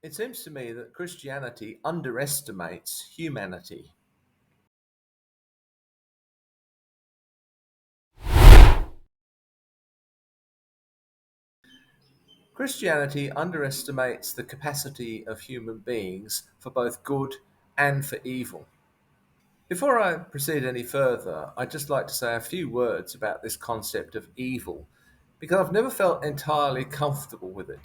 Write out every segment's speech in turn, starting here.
It seems to me that Christianity underestimates humanity. Christianity underestimates the capacity of human beings for both good and for evil. Before I proceed any further, I'd just like to say a few words about this concept of evil, because I've never felt entirely comfortable with it.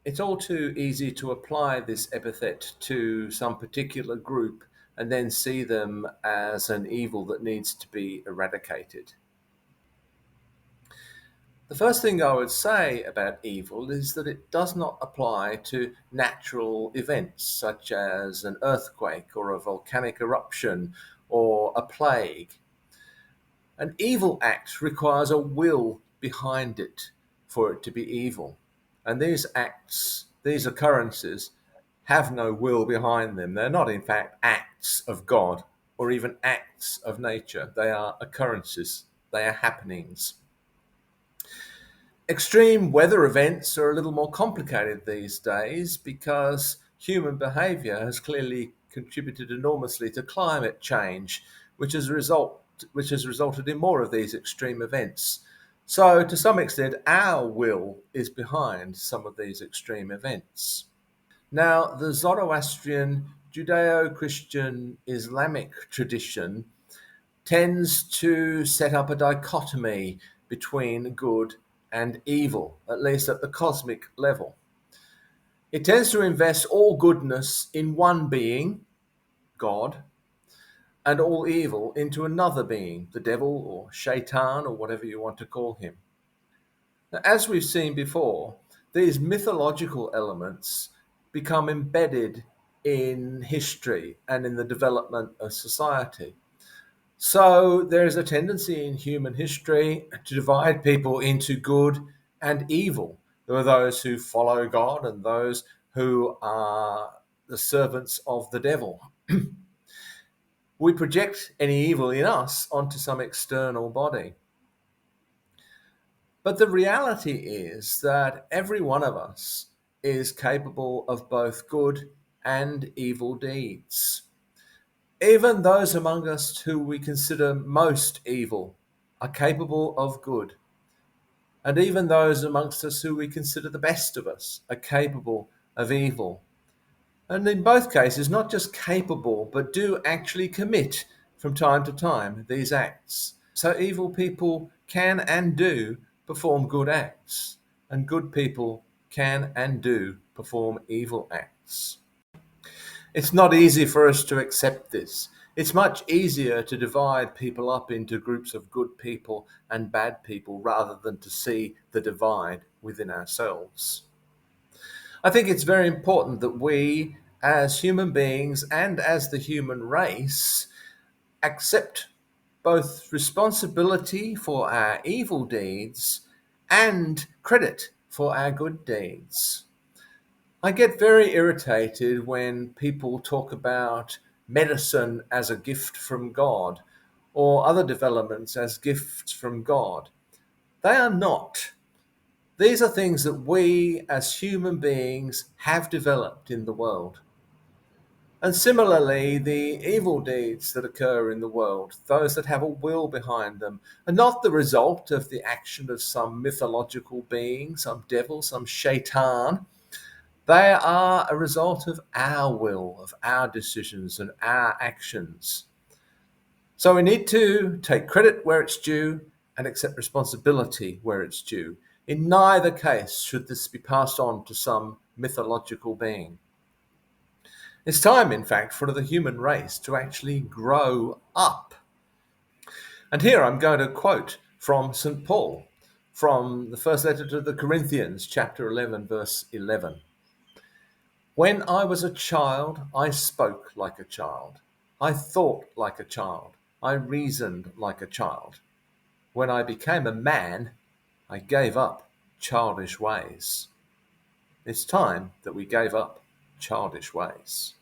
It's all too easy to apply this epithet to some particular group and then see them as an evil that needs to be eradicated. The first thing I would say about evil is that it does not apply to natural events such as an earthquake or a volcanic eruption or a plague. An evil act requires a will behind it for it to be evil. And these acts, these occurrences, have no will behind them. They're not, in fact, acts of God or even acts of nature. They are occurrences, they are happenings. Extreme weather events are a little more complicated these days because human behaviour has clearly contributed enormously to climate change, which has resulted in more of these extreme events. So, to some extent, our will is behind some of these extreme events. Now, the Zoroastrian, Judeo Christian, Islamic tradition tends to set up a dichotomy between good and evil, at least at the cosmic level. It tends to invest all goodness in one being, God, and all evil into another being, the devil or Shaitan or whatever you want to call him. Now, as we've seen before, these mythological elements become embedded in history and in the development of society. So there is a tendency in human history to divide people into good and evil. There are those who follow God and those who are the servants of the devil. We project any evil in us onto some external body. But the reality is that every one of us is capable of both good and evil deeds. Even those among us who we consider most evil are capable of good. And even those amongst us who we consider the best of us are capable of evil. And in both cases, not just capable, but do actually commit from time to time these acts. So evil people can and do perform good acts, and good people can and do perform evil acts. It's not easy for us to accept this. It's much easier to divide people up into groups of good people and bad people rather than to see the divide within ourselves. I think it's very important that we, as human beings and as the human race, accept both responsibility for our evil deeds and credit for our good deeds. I get very irritated when people talk about medicine as a gift from God or other developments as gifts from God. They are not. These are things that we as human beings have developed in the world. And similarly, the evil deeds that occur in the world, those that have a will behind them, are not the result of the action of some mythological being, some devil, some shaitan. They are a result of our will, of our decisions and our actions. So we need to take credit where it's due and accept responsibility where it's due. In neither case should this be passed on to some mythological being. It's time, in fact, for the human race to actually grow up. And here I'm going to quote from St. Paul, from the first letter to the Corinthians, chapter 11, verse 11. When I was a child, I spoke like a child. I thought like a child. I reasoned like a child. When I became a man, I gave up childish ways. It's time that we gave up childish ways.